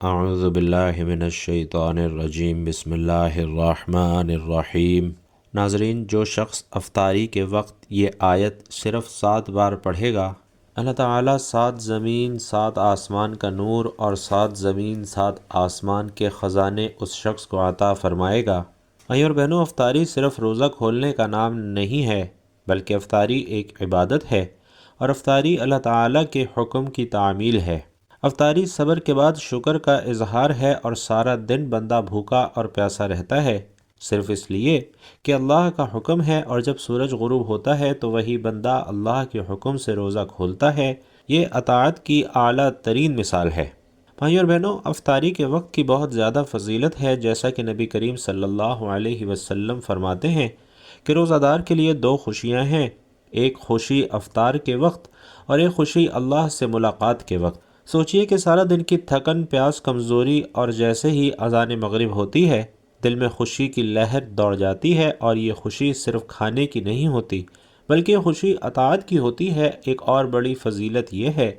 اعوذ باللہ من الشیطان الرجیم، بسم اللہ الرحمن الرحیم۔ ناظرین، جو شخص افطاری کے وقت یہ آیت صرف 7 بار پڑھے گا، اللہ تعالیٰ 7 زمین 7 آسمان کا نور اور 7 زمین 7 آسمان کے خزانے اس شخص کو عطا فرمائے گا۔ بھائیو اور بہنوں، افطاری صرف روزہ کھولنے کا نام نہیں ہے، بلکہ افطاری ایک عبادت ہے، اور افطاری اللہ تعالیٰ کے حکم کی تعمیل ہے۔ افطاری صبر کے بعد شکر کا اظہار ہے، اور سارا دن بندہ بھوکا اور پیاسا رہتا ہے، صرف اس لیے کہ اللہ کا حکم ہے، اور جب سورج غروب ہوتا ہے تو وہی بندہ اللہ کے حکم سے روزہ کھولتا ہے۔ یہ اطاعت کی اعلیٰ ترین مثال ہے۔ بھائیو اور بہنوں، افطاری کے وقت کی بہت زیادہ فضیلت ہے، جیسا کہ نبی کریم صلی اللہ علیہ وسلم فرماتے ہیں کہ روزہ دار کے لیے 2 خوشیاں ہیں، ایک خوشی افطار کے وقت اور ایک خوشی اللہ سے ملاقات کے وقت۔ سوچئے کہ سارا دن کی تھکن، پیاس، کمزوری، اور جیسے ہی اذان مغرب ہوتی ہے دل میں خوشی کی لہر دوڑ جاتی ہے، اور یہ خوشی صرف کھانے کی نہیں ہوتی بلکہ یہ خوشی اطاعت کی ہوتی ہے۔ ایک اور بڑی فضیلت یہ ہے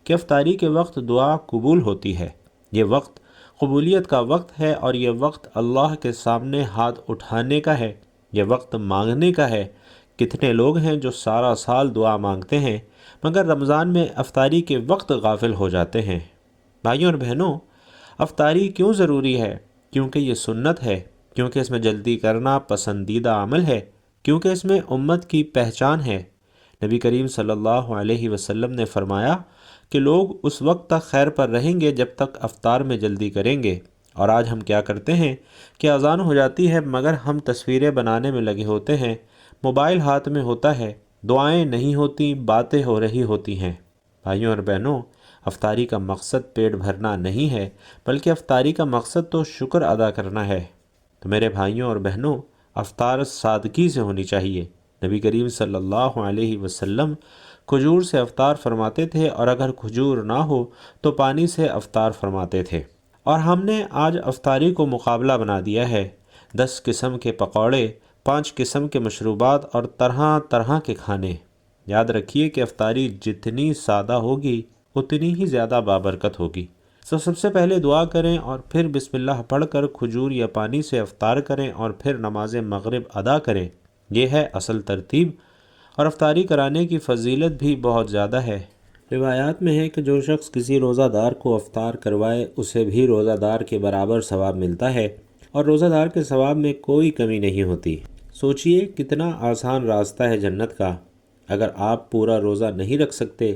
کہ افطاری کے وقت دعا قبول ہوتی ہے۔ یہ وقت قبولیت کا وقت ہے، اور یہ وقت اللہ کے سامنے ہاتھ اٹھانے کا ہے، یہ وقت مانگنے کا ہے۔ کتنے لوگ ہیں جو سارا سال دعا مانگتے ہیں مگر رمضان میں افطاری کے وقت غافل ہو جاتے ہیں۔ بھائیوں اور بہنوں، افطاری کیوں ضروری ہے؟ کیونکہ یہ سنت ہے، کیونکہ اس میں جلدی کرنا پسندیدہ عمل ہے، کیونکہ اس میں امت کی پہچان ہے۔ نبی کریم صلی اللہ علیہ وسلم نے فرمایا کہ لوگ اس وقت تک خیر پر رہیں گے جب تک افطار میں جلدی کریں گے، اور آج ہم کیا کرتے ہیں کہ اذان ہو جاتی ہے مگر ہم تصویریں بنانے میں لگے ہوتے ہیں، موبائل ہاتھ میں ہوتا ہے، دعائیں نہیں ہوتی، باتیں ہو رہی ہوتی ہیں۔ بھائیوں اور بہنوں، افطاری کا مقصد پیٹ بھرنا نہیں ہے، بلکہ افطاری کا مقصد تو شکر ادا کرنا ہے۔ تو میرے بھائیوں اور بہنوں، افطار سادگی سے ہونی چاہیے۔ نبی کریم صلی اللہ علیہ وسلم کھجور سے افطار فرماتے تھے، اور اگر کھجور نہ ہو تو پانی سے افطار فرماتے تھے۔ اور ہم نے آج افطاری کو مقابلہ بنا دیا ہے، 10 قسم کے پکوڑے، 5 قسم کے مشروبات اور طرح طرح کے کھانے۔ یاد رکھیے کہ افطاری جتنی سادہ ہوگی اتنی ہی زیادہ بابرکت ہوگی۔ سب سے پہلے دعا کریں اور پھر بسم اللہ پڑھ کر کھجور یا پانی سے افطار کریں، اور پھر نماز مغرب ادا کریں۔ یہ ہے اصل ترتیب، اور افطاری کرانے کی فضیلت بھی بہت زیادہ ہے۔ روایات میں ہے کہ جو شخص کسی روزہ دار کو افطار کروائے اسے بھی روزہ دار کے برابر ثواب ملتا ہے، اور روزہ دار کے ثواب میں کوئی کمی نہیں ہوتی۔ سوچئے کتنا آسان راستہ ہے جنت کا۔ اگر آپ پورا روزہ نہیں رکھ سکتے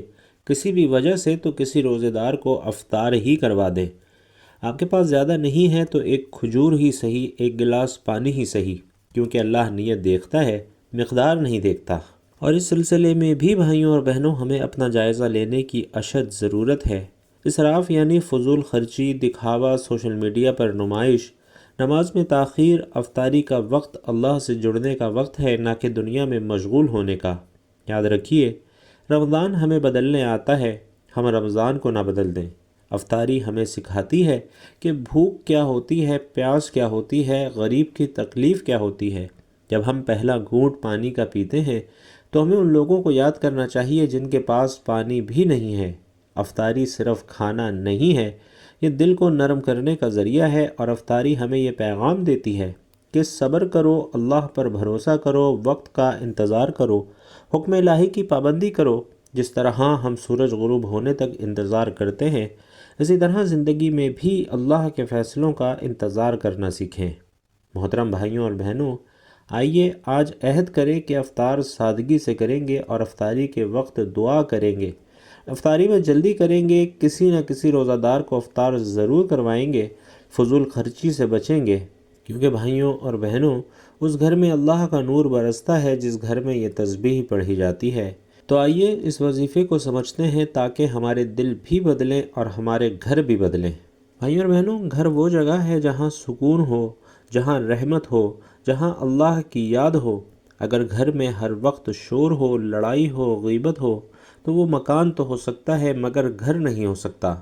کسی بھی وجہ سے تو کسی روزے دار کو افطار ہی کروا دیں۔ آپ کے پاس زیادہ نہیں ہے تو ایک کھجور ہی صحیح، ایک گلاس پانی ہی صحیح، کیونکہ اللہ نیت دیکھتا ہے، مقدار نہیں دیکھتا۔ اور اس سلسلے میں بھی بھائیوں اور بہنوں ہمیں اپنا جائزہ لینے کی اشد ضرورت ہے۔ اسراف یعنی فضول خرچی، دکھاوا، سوشل میڈیا پر نمائش، نماز میں تاخیر۔ افطاری کا وقت اللہ سے جڑنے کا وقت ہے، نہ کہ دنیا میں مشغول ہونے کا۔ یاد رکھیے، رمضان ہمیں بدلنے آتا ہے، ہم رمضان کو نہ بدل دیں۔ افطاری ہمیں سکھاتی ہے کہ بھوک کیا ہوتی ہے، پیاس کیا ہوتی ہے، غریب کی تکلیف کیا ہوتی ہے۔ جب ہم پہلا گھونٹ پانی کا پیتے ہیں تو ہمیں ان لوگوں کو یاد کرنا چاہیے جن کے پاس پانی بھی نہیں ہے۔ افطاری صرف کھانا نہیں ہے، یہ دل کو نرم کرنے کا ذریعہ ہے، اور افطاری ہمیں یہ پیغام دیتی ہے کہ صبر کرو، اللہ پر بھروسہ کرو، وقت کا انتظار کرو، حکم الہی کی پابندی کرو۔ جس طرح ہم سورج غروب ہونے تک انتظار کرتے ہیں، اسی طرح زندگی میں بھی اللہ کے فیصلوں کا انتظار کرنا سیکھیں۔ محترم بھائیوں اور بہنوں، آئیے آج عہد کریں کہ افطار سادگی سے کریں گے، اور افطاری کے وقت دعا کریں گے، افطاری میں جلدی کریں گے، کسی نہ کسی روزہ دار کو افطار ضرور کروائیں گے، فضول خرچی سے بچیں گے، کیونکہ بھائیوں اور بہنوں، اس گھر میں اللہ کا نور برستا ہے جس گھر میں یہ تسبیح پڑھی جاتی ہے۔ تو آئیے اس وظیفے کو سمجھتے ہیں تاکہ ہمارے دل بھی بدلیں اور ہمارے گھر بھی بدلیں۔ بھائیوں اور بہنوں، گھر وہ جگہ ہے جہاں سکون ہو، جہاں رحمت ہو، جہاں اللہ کی یاد ہو۔ اگر گھر میں ہر وقت شور ہو، لڑائی ہو، غیبت ہو تو وہ مکان تو ہو سکتا ہے مگر گھر نہیں ہو سکتا۔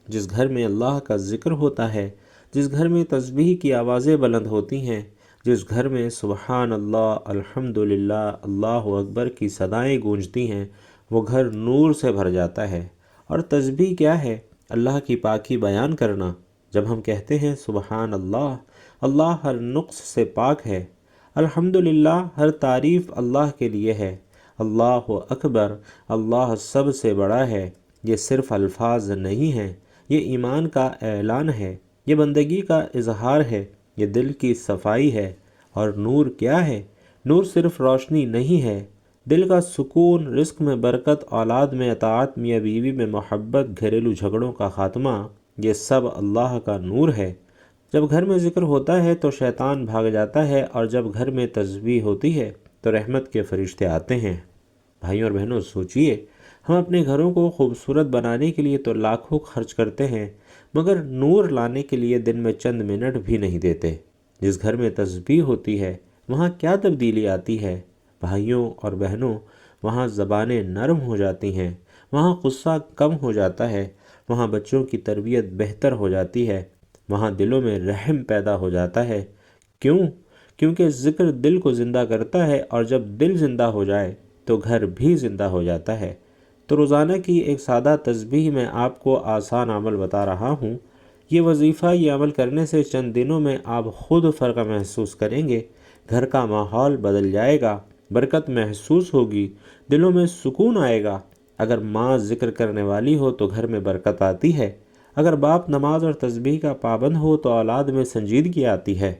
جس گھر میں اللہ کا ذکر ہوتا ہے، جس گھر میں تسبیح کی آوازیں بلند ہوتی ہیں، جس گھر میں سبحان اللہ، الحمدللہ، اللہ اکبر کی صدائیں گونجتی ہیں، وہ گھر نور سے بھر جاتا ہے۔ اور تسبیح کیا ہے؟ اللہ کی پاکی بیان کرنا۔ جب ہم کہتے ہیں سبحان اللہ، اللہ ہر نقص سے پاک ہے، الحمدللہ ہر تعریف اللہ کے لیے ہے، اللہ اکبر، اللہ سب سے بڑا ہے، یہ صرف الفاظ نہیں ہیں، یہ ایمان کا اعلان ہے، یہ بندگی کا اظہار ہے، یہ دل کی صفائی ہے۔ اور نور کیا ہے؟ نور صرف روشنی نہیں ہے، دل کا سکون، رزق میں برکت، اولاد میں اطاعت، میاں بیوی میں محبت، گھریلو جھگڑوں کا خاتمہ، یہ سب اللہ کا نور ہے۔ جب گھر میں ذکر ہوتا ہے تو شیطان بھاگ جاتا ہے، اور جب گھر میں تسبیح ہوتی ہے تو رحمت کے فرشتے آتے ہیں۔ بھائیوں اور بہنوں، سوچئے، ہم اپنے گھروں کو خوبصورت بنانے کے لیے تو لاکھوں خرچ کرتے ہیں، مگر نور لانے کے لیے دن میں چند منٹ بھی نہیں دیتے۔ جس گھر میں تسبیح ہوتی ہے وہاں کیا تبدیلی آتی ہے؟ بھائیوں اور بہنوں، وہاں زبانیں نرم ہو جاتی ہیں، وہاں غصہ کم ہو جاتا ہے، وہاں بچوں کی تربیت بہتر ہو جاتی ہے، وہاں دلوں میں رحم پیدا ہو جاتا ہے۔ کیوں؟ کیونکہ ذکر دل کو زندہ کرتا ہے، اور جب دل زندہ ہو جائے تو گھر بھی زندہ ہو جاتا ہے۔ تو روزانہ کی ایک سادہ تسبیح میں آپ کو آسان عمل بتا رہا ہوں۔ یہ وظیفہ، یہ عمل کرنے سے چند دنوں میں آپ خود فرق محسوس کریں گے، گھر کا ماحول بدل جائے گا، برکت محسوس ہوگی، دلوں میں سکون آئے گا۔ اگر ماں ذکر کرنے والی ہو تو گھر میں برکت آتی ہے، اگر باپ نماز اور تسبیح کا پابند ہو تو اولاد میں سنجیدگی آتی ہے۔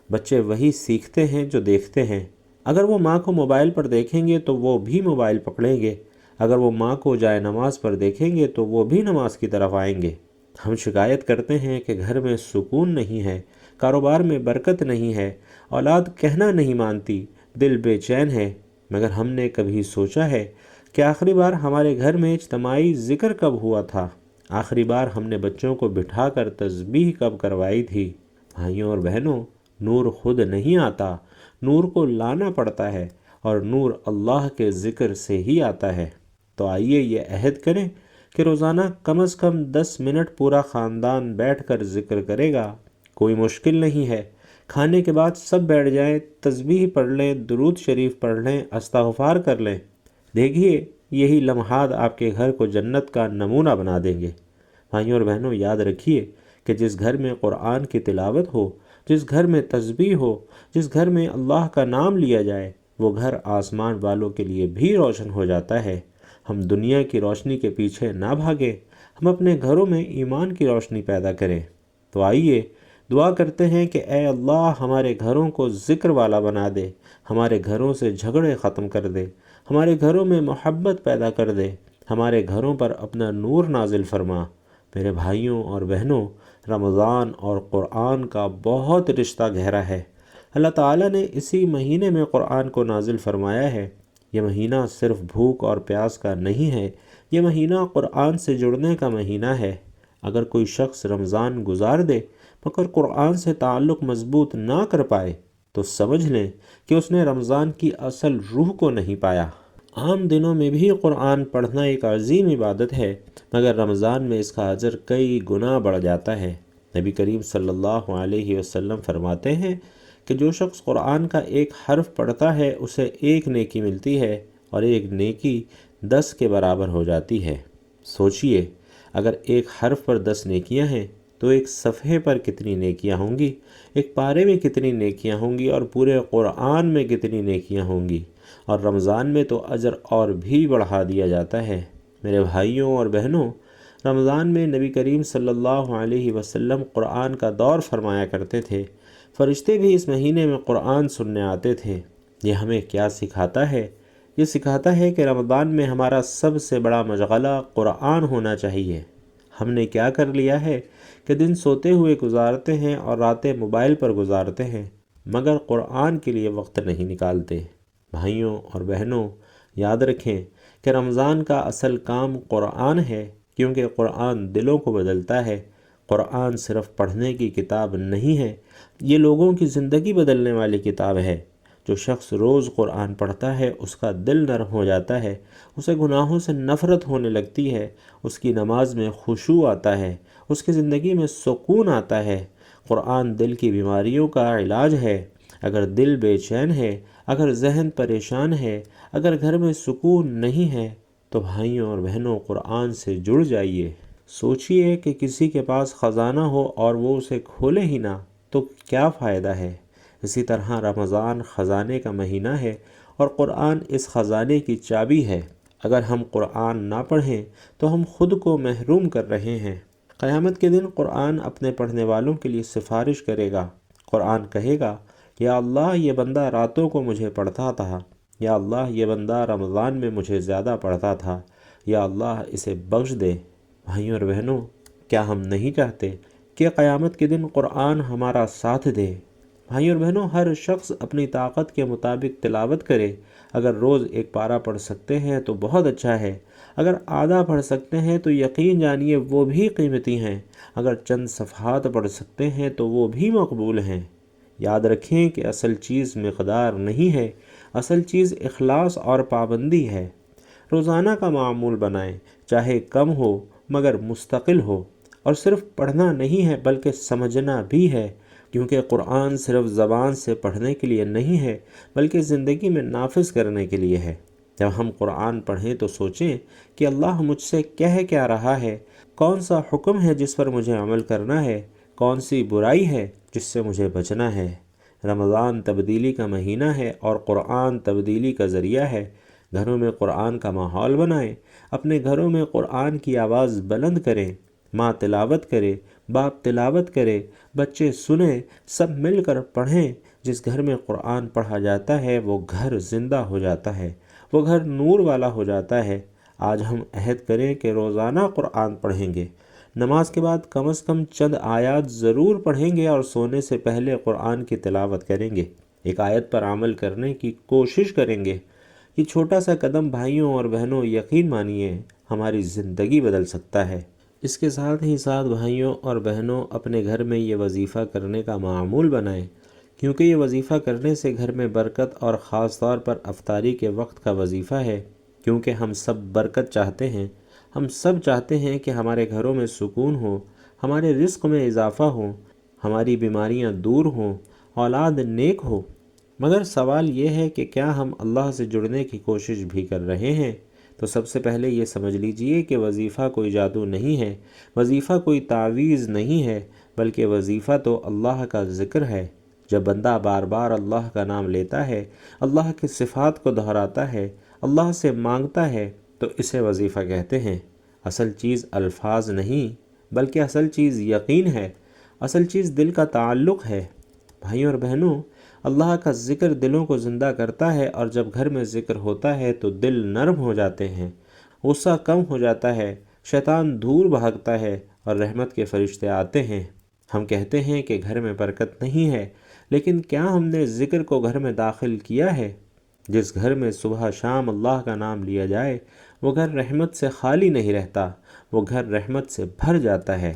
بچے وہی سیکھتے ہیں جو دیکھتے ہیں۔ اگر وہ ماں کو موبائل پر دیکھیں گے تو وہ بھی موبائل پکڑیں گے، اگر وہ ماں کو جائے نماز پر دیکھیں گے تو وہ بھی نماز کی طرف آئیں گے۔ ہم شکایت کرتے ہیں کہ گھر میں سکون نہیں ہے، کاروبار میں برکت نہیں ہے، اولاد کہنا نہیں مانتی، دل بے چین ہے، مگر ہم نے کبھی سوچا ہے کہ آخری بار ہمارے گھر میں اجتماعی ذکر کب ہوا تھا؟ آخری بار ہم نے بچوں کو بٹھا کر تسبیح کب کروائی تھی؟ بھائیوں اور بہنوں، نور خود نہیں آتا، نور کو لانا پڑتا ہے، اور نور اللہ کے ذکر سے ہی آتا ہے۔ تو آئیے یہ عہد کریں کہ روزانہ کم از کم 10 منٹ پورا خاندان بیٹھ کر ذکر کرے گا۔ کوئی مشکل نہیں ہے، کھانے کے بعد سب بیٹھ جائیں، تسبیح پڑھ لیں، درود شریف پڑھ لیں، استغفار کر لیں۔ دیکھیے، یہی لمحات آپ کے گھر کو جنت کا نمونہ بنا دیں گے۔ بھائیوں اور بہنوں، یاد رکھیے کہ جس گھر میں قرآن کی تلاوت ہو، جس گھر میں تسبیح ہو، جس گھر میں اللہ کا نام لیا جائے، وہ گھر آسمان والوں کے لیے بھی روشن ہو جاتا ہے۔ ہم دنیا کی روشنی کے پیچھے نہ بھاگیں، ہم اپنے گھروں میں ایمان کی روشنی پیدا کریں۔ تو آئیے دعا کرتے ہیں کہ اے اللہ، ہمارے گھروں کو ذکر والا بنا دے، ہمارے گھروں سے جھگڑے ختم کر دے، ہمارے گھروں میں محبت پیدا کر دے، ہمارے گھروں پر اپنا نور نازل فرما۔ میرے بھائیوں اور بہنوں، رمضان اور قرآن کا بہت رشتہ گہرا ہے۔ اللہ تعالیٰ نے اسی مہینے میں قرآن کو نازل فرمایا ہے۔ یہ مہینہ صرف بھوک اور پیاس کا نہیں ہے، یہ مہینہ قرآن سے جڑنے کا مہینہ ہے۔ اگر کوئی شخص رمضان گزار دے مگر قرآن سے تعلق مضبوط نہ کر پائے تو سمجھ لیں کہ اس نے رمضان کی اصل روح کو نہیں پایا۔ عام دنوں میں بھی قرآن پڑھنا ایک عظیم عبادت ہے، مگر رمضان میں اس کا اجر کئی گنا بڑھ جاتا ہے۔ نبی کریم صلی اللہ علیہ وسلم فرماتے ہیں کہ جو شخص قرآن کا ایک حرف پڑھتا ہے اسے ایک نیکی ملتی ہے، اور ایک نیکی 10 کے برابر ہو جاتی ہے۔ سوچئے، اگر ایک حرف پر 10 نیکیاں ہیں تو ایک صفحے پر کتنی نیکیاں ہوں گی، ایک پارے میں کتنی نیکیاں ہوں گی، اور پورے قرآن میں کتنی نیکیاں ہوں گی۔ اور رمضان میں تو اجر اور بھی بڑھا دیا جاتا ہے۔ میرے بھائیوں اور بہنوں، رمضان میں نبی کریم صلی اللہ علیہ وسلم قرآن کا دور فرمایا کرتے تھے۔ فرشتے بھی اس مہینے میں قرآن سننے آتے تھے۔ یہ ہمیں کیا سکھاتا ہے؟ یہ سکھاتا ہے کہ رمضان میں ہمارا سب سے بڑا مشغلہ قرآن ہونا چاہیے۔ ہم نے کیا کر لیا ہے کہ دن سوتے ہوئے گزارتے ہیں اور راتیں موبائل پر گزارتے ہیں، مگر قرآن کے لیے وقت نہیں نکالتے۔ بھائیوں اور بہنوں، یاد رکھیں کہ رمضان کا اصل کام قرآن ہے، کیونکہ قرآن دلوں کو بدلتا ہے۔ قرآن صرف پڑھنے کی کتاب نہیں ہے، یہ لوگوں کی زندگی بدلنے والی کتاب ہے۔ جو شخص روز قرآن پڑھتا ہے اس کا دل نرم ہو جاتا ہے، اسے گناہوں سے نفرت ہونے لگتی ہے، اس کی نماز میں خشوع آتا ہے، اس کی زندگی میں سکون آتا ہے۔ قرآن دل کی بیماریوں کا علاج ہے۔ اگر دل بے چین ہے، اگر ذہن پریشان ہے، اگر گھر میں سکون نہیں ہے، تو بھائیوں اور بہنوں، قرآن سے جڑ جائیے، سوچئے کہ کسی کے پاس خزانہ ہو اور وہ اسے کھولے ہی نہ تو کیا فائدہ ہے۔ اسی طرح رمضان خزانے کا مہینہ ہے اور قرآن اس خزانے کی چابی ہے۔ اگر ہم قرآن نہ پڑھیں تو ہم خود کو محروم کر رہے ہیں۔ قیامت کے دن قرآن اپنے پڑھنے والوں کے لیے سفارش کرے گا۔ قرآن کہے گا، یا اللہ یہ بندہ راتوں کو مجھے پڑھتا تھا، یا اللہ یہ بندہ رمضان میں مجھے زیادہ پڑھتا تھا، یا اللہ اسے بخش دے۔ بھائیوں اور بہنوں، کیا ہم نہیں چاہتے کہ قیامت کے دن قرآن ہمارا ساتھ دے؟ بھائیوں اور بہنوں، ہر شخص اپنی طاقت کے مطابق تلاوت کرے۔ اگر روز ایک پارہ پڑھ سکتے ہیں تو بہت اچھا ہے، اگر آدھا پڑھ سکتے ہیں تو یقین جانیے وہ بھی قیمتی ہیں، اگر چند صفحات پڑھ سکتے ہیں تو وہ بھی مقبول ہیں۔ یاد رکھیں کہ اصل چیز مقدار نہیں ہے، اصل چیز اخلاص اور پابندی ہے۔ روزانہ کا معمول بنائیں، چاہے کم ہو مگر مستقل ہو، اور صرف پڑھنا نہیں ہے بلکہ سمجھنا بھی ہے، کیونکہ قرآن صرف زبان سے پڑھنے کے لیے نہیں ہے بلکہ زندگی میں نافذ کرنے کے لیے ہے۔ جب ہم قرآن پڑھیں تو سوچیں کہ اللہ مجھ سے کہہ کیا رہا ہے، کون سا حکم ہے جس پر مجھے عمل کرنا ہے، کون سی برائی ہے جس سے مجھے بچنا ہے۔ رمضان تبدیلی کا مہینہ ہے اور قرآن تبدیلی کا ذریعہ ہے۔ گھروں میں قرآن کا ماحول بنائیں، اپنے گھروں میں قرآن کی آواز بلند کریں، ماں تلاوت کرے، باپ تلاوت کرے، بچے سنیں، سب مل کر پڑھیں۔ جس گھر میں قرآن پڑھا جاتا ہے وہ گھر زندہ ہو جاتا ہے، وہ گھر نور والا ہو جاتا ہے۔ آج ہم عہد کریں کہ روزانہ قرآن پڑھیں گے، نماز کے بعد کم از کم چند آیات ضرور پڑھیں گے اور سونے سے پہلے قرآن کی تلاوت کریں گے، ایک آیت پر عمل کرنے کی کوشش کریں گے۔ یہ چھوٹا سا قدم بھائیوں اور بہنوں، یقین مانیے ہماری زندگی بدل سکتا ہے۔ اس کے ساتھ ہی ساتھ بھائیوں اور بہنوں، اپنے گھر میں یہ وظیفہ کرنے کا معمول بنائیں، کیونکہ یہ وظیفہ کرنے سے گھر میں برکت، اور خاص طور پر افطاری کے وقت کا وظیفہ ہے، کیونکہ ہم سب برکت چاہتے ہیں۔ ہم سب چاہتے ہیں کہ ہمارے گھروں میں سکون ہو، ہمارے رزق میں اضافہ ہو، ہماری بیماریاں دور ہوں، اولاد نیک ہو۔ مگر سوال یہ ہے کہ کیا ہم اللہ سے جڑنے کی کوشش بھی کر رہے ہیں؟ تو سب سے پہلے یہ سمجھ لیجئے کہ وظیفہ کوئی جادو نہیں ہے، وظیفہ کوئی تعویذ نہیں ہے، بلکہ وظیفہ تو اللہ کا ذکر ہے۔ جب بندہ بار بار اللہ کا نام لیتا ہے، اللہ کی صفات کو دہراتا ہے، اللہ سے مانگتا ہے، تو اسے وظیفہ کہتے ہیں۔ اصل چیز الفاظ نہیں بلکہ اصل چیز یقین ہے، اصل چیز دل کا تعلق ہے۔ بھائیوں اور بہنوں، اللہ کا ذکر دلوں کو زندہ کرتا ہے، اور جب گھر میں ذکر ہوتا ہے تو دل نرم ہو جاتے ہیں، غصہ کم ہو جاتا ہے، شیطان دور بھاگتا ہے اور رحمت کے فرشتے آتے ہیں۔ ہم کہتے ہیں کہ گھر میں برکت نہیں ہے، لیکن کیا ہم نے ذکر کو گھر میں داخل کیا ہے؟ جس گھر میں صبح شام اللہ کا نام لیا جائے، وہ گھر رحمت سے خالی نہیں رہتا، وہ گھر رحمت سے بھر جاتا ہے۔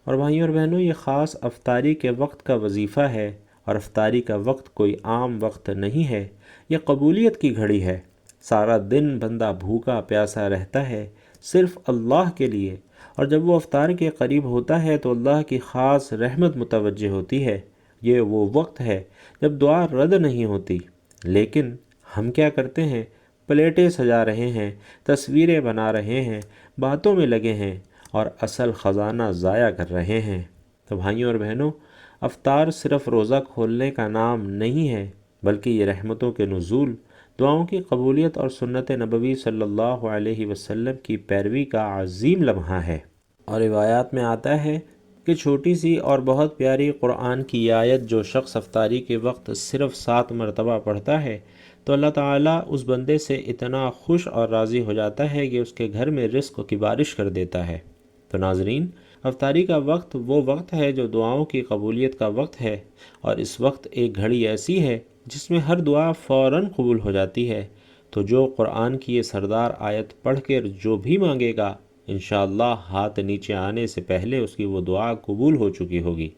اور بھائیوں اور بہنوں، یہ خاص افطاری کے وقت کا وظیفہ ہے، اور افطاری کا وقت کوئی عام وقت نہیں ہے، یہ قبولیت کی گھڑی ہے۔ سارا دن بندہ بھوکا پیاسا رہتا ہے صرف اللہ کے لیے، اور جب وہ افطار کے قریب ہوتا ہے تو اللہ کی خاص رحمت متوجہ ہوتی ہے۔ یہ وہ وقت ہے جب دعا رد نہیں ہوتی، لیکن ہم کیا کرتے ہیں؟ پلیٹیں سجا رہے ہیں، تصویریں بنا رہے ہیں، باتوں میں لگے ہیں، اور اصل خزانہ ضائع کر رہے ہیں۔ تو بھائیوں اور بہنوں، افطار صرف روزہ کھولنے کا نام نہیں ہے، بلکہ یہ رحمتوں کے نزول، دعاؤں کی قبولیت اور سنت نبوی صلی اللہ علیہ وسلم کی پیروی کا عظیم لمحہ ہے۔ اور روایات میں آتا ہے کہ چھوٹی سی اور بہت پیاری قرآن کی آیت جو شخص افطاری کے وقت صرف 7 مرتبہ پڑھتا ہے تو اللہ تعالیٰ اس بندے سے اتنا خوش اور راضی ہو جاتا ہے کہ اس کے گھر میں رزق کی بارش کر دیتا ہے۔ تو ناظرین، افطاری کا وقت وہ وقت ہے جو دعاؤں کی قبولیت کا وقت ہے، اور اس وقت ایک گھڑی ایسی ہے جس میں ہر دعا فوراً قبول ہو جاتی ہے۔ تو جو قرآن کی یہ سردار آیت پڑھ کر جو بھی مانگے گا، انشاءاللہ ہاتھ نیچے آنے سے پہلے اس کی وہ دعا قبول ہو چکی ہوگی۔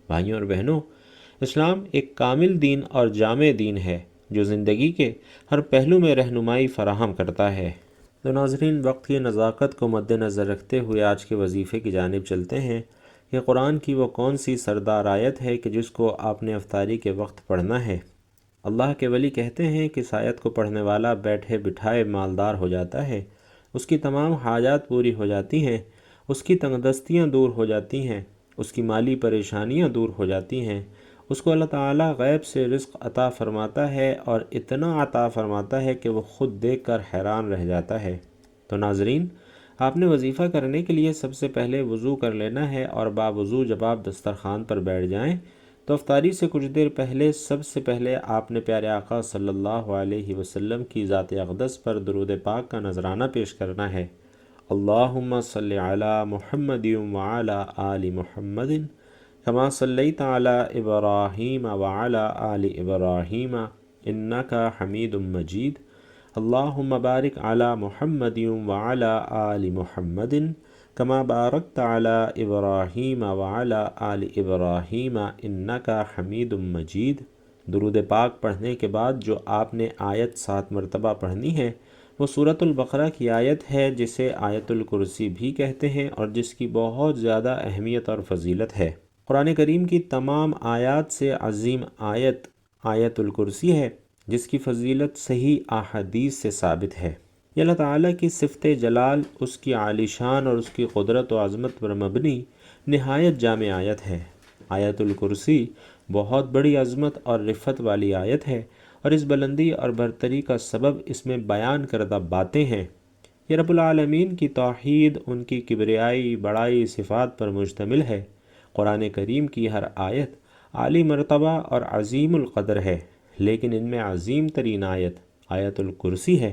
بھائیوں اور بہنوں، اسلام ایک کامل دین اور جامع دین ہے جو زندگی کے ہر پہلو میں رہنمائی فراہم کرتا ہے۔ تو ناظرین، وقت کی نزاکت کو مد نظر رکھتے ہوئے آج کے وظیفے کی جانب چلتے ہیں کہ قرآن کی وہ کون سی سردار آیت ہے کہ جس کو آپ نے افطاری کے وقت پڑھنا ہے۔ اللہ کے ولی کہتے ہیں کہ اس آیت کو پڑھنے والا بیٹھے بٹھائے مالدار ہو جاتا ہے، اس کی تمام حاجات پوری ہو جاتی ہیں، اس کی تنگ دستیاں دور ہو جاتی ہیں، اس کی مالی پریشانیاں دور ہو جاتی ہیں، اس کو اللہ تعالیٰ غیب سے رزق عطا فرماتا ہے اور اتنا عطا فرماتا ہے کہ وہ خود دیکھ کر حیران رہ جاتا ہے۔ تو ناظرین، آپ نے وظیفہ کرنے کے لیے سب سے پہلے وضو کر لینا ہے، اور باوضو جب آپ دسترخوان پر بیٹھ جائیں تو افطاری سے کچھ دیر پہلے سب سے پہلے آپ نے پیارے آقا صلی اللہ علیہ وسلم کی ذات اقدس پر درود پاک کا نذرانہ پیش کرنا ہے۔ اللہم صلی علی محمد وعلی آل محمد کما صلیت علی ابراہیم وعلی آل ابراہیم انک حمید مجید۔ اللہم بارک علی محمد وعلی آل محمد کما بارکت علی ابراہیم وعلی آل ابراہیم انک حمید مجید۔ درود پاک پڑھنے کے بعد جو آپ نے آیت 7 مرتبہ پڑھنی ہے وہ سورۃ البقرہ کی آیت ہے، جسے آیت الکرسی بھی کہتے ہیں اور جس کی بہت زیادہ اہمیت اور فضیلت ہے۔ قرآن کریم کی تمام آیات سے عظیم آیت آیت الکرسی ہے، جس کی فضیلت صحیح احادیث سے ثابت ہے۔ یہ اللہ تعالیٰ کی صفت جلال، اس کی عالی شان اور اس کی قدرت و عظمت پر مبنی نہایت جامع آیت ہے۔ آیت الکرسی بہت بڑی عظمت اور رفعت والی آیت ہے، اور اس بلندی اور برتری کا سبب اس میں بیان کردہ باتیں ہیں۔ یہ رب العالمین کی توحید، ان کی کبریائی بڑائی صفات پر مشتمل ہے۔ قرآن کریم کی ہر آیت عالی مرتبہ اور عظیم القدر ہے، لیکن ان میں عظیم ترین آیت آیت الکرسی ہے۔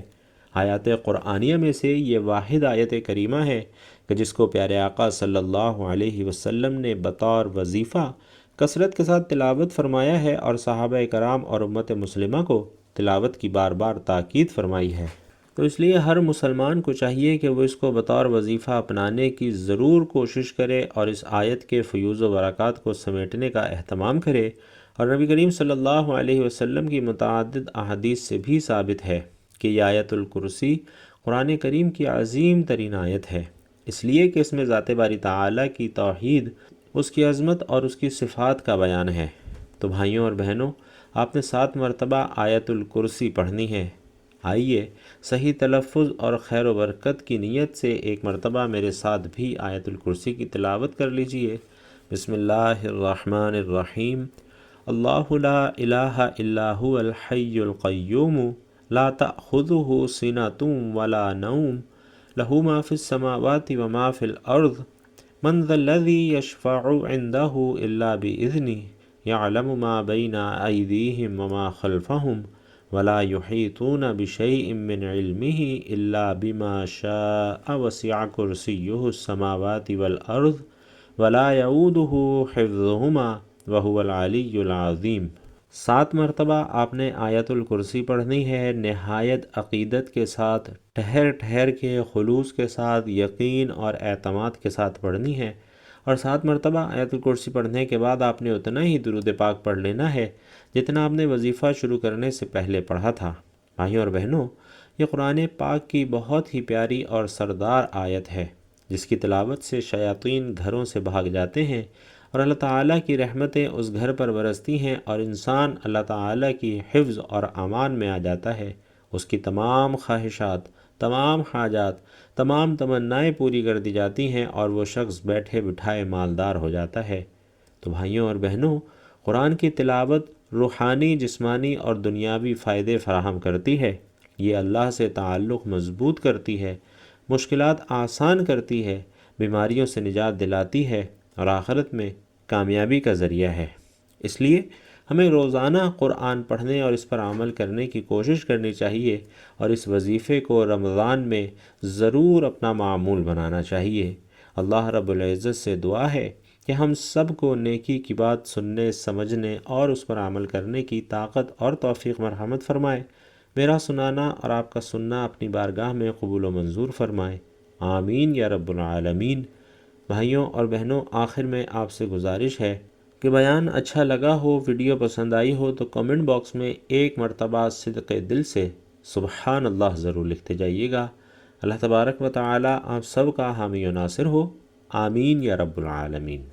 آیات قرآنیہ میں سے یہ واحد آیت کریمہ ہے کہ جس کو پیارے آقا صلی اللہ علیہ وسلم نے بطور وظیفہ کثرت کے ساتھ تلاوت فرمایا ہے، اور صحابہ کرام اور امت مسلمہ کو تلاوت کی بار بار تاکید فرمائی ہے۔ تو اس لیے ہر مسلمان کو چاہیے کہ وہ اس کو بطور وظیفہ اپنانے کی ضرور کوشش کرے، اور اس آیت کے فیوز و برکات کو سمیٹنے کا اہتمام کرے۔ اور نبی کریم صلی اللہ علیہ وسلم کی متعدد احادیث سے بھی ثابت ہے کہ یہ آیت الکرسی قرآن کریم کی عظیم ترین آیت ہے، اس لیے کہ اس میں ذات باری تعالیٰ کی توحید، اس کی عظمت اور اس کی صفات کا بیان ہے۔ تو بھائیوں اور بہنوں، آپ نے 7 مرتبہ آیت الکرسی پڑھنی ہے۔ آئیے صحیح تلفظ اور خیر و برکت کی نیت سے ایک مرتبہ میرے ساتھ بھی آیت الکرسی کی تلاوت کر لیجئے۔ بسم اللہ الرحمن الرحیم۔ اللہ لا الہ الا هو الحی القیوم لا تأخذہ سنۃ ولا نوم لہ ما فی السماوات وما فی الارض من ذا الذی یشفع عنده الا بإذنہ یعلم ما بین ایدیہم وما خلفہم ولا یحیطون بشیء من علمہ الا بما شاء وسع کرسیہ السماوات والارض ولا یعودہ حفظہما وہو العلی العظیم۔ 7 مرتبہ آپ نے آیت الکرسی پڑھنی ہے، نہایت عقیدت کے ساتھ، ٹھہر ٹھہر کے، خلوص کے ساتھ، یقین اور اعتماد کے ساتھ پڑھنی ہے۔ اور 7 مرتبہ آیت الکرسی پڑھنے کے بعد آپ نے اتنا ہی درود پاک پڑھ لینا ہے جتنا آپ نے وظیفہ شروع کرنے سے پہلے پڑھا تھا۔ بھائیوں اور بہنوں، یہ قرآن پاک کی بہت ہی پیاری اور سردار آیت ہے، جس کی تلاوت سے شیاطین گھروں سے بھاگ جاتے ہیں، اور اللہ تعالیٰ کی رحمتیں اس گھر پر برستی ہیں، اور انسان اللہ تعالیٰ کی حفظ اور امان میں آ جاتا ہے۔ اس کی تمام خواہشات، تمام حاجات، تمام تمنائیں پوری کر دی جاتی ہیں، اور وہ شخص بیٹھے بٹھائے مالدار ہو جاتا ہے۔ تو بھائیوں اور بہنوں، قرآن کی تلاوت روحانی، جسمانی اور دنیاوی فائدے فراہم کرتی ہے۔ یہ اللہ سے تعلق مضبوط کرتی ہے، مشکلات آسان کرتی ہے، بیماریوں سے نجات دلاتی ہے، اور آخرت میں کامیابی کا ذریعہ ہے۔ اس لیے ہمیں روزانہ قرآن پڑھنے اور اس پر عمل کرنے کی کوشش کرنی چاہیے، اور اس وظیفے کو رمضان میں ضرور اپنا معمول بنانا چاہیے۔ اللہ رب العزت سے دعا ہے کہ ہم سب کو نیکی کی بات سننے، سمجھنے اور اس پر عمل کرنے کی طاقت اور توفیق مرحمت فرمائے۔ میرا سنانا اور آپ کا سننا اپنی بارگاہ میں قبول و منظور فرمائے، آمین یا رب العالمین۔ بھائیوں اور بہنوں، آخر میں آپ سے گزارش ہے کہ بیان اچھا لگا ہو، ویڈیو پسند آئی ہو تو کمنٹ باکس میں ایک مرتبہ صدق دل سے سبحان اللہ ضرور لکھتے جائیے گا۔ اللہ تبارک و تعالی آپ سب کا حامی و ناصر ہو، آمین یا رب العالمین۔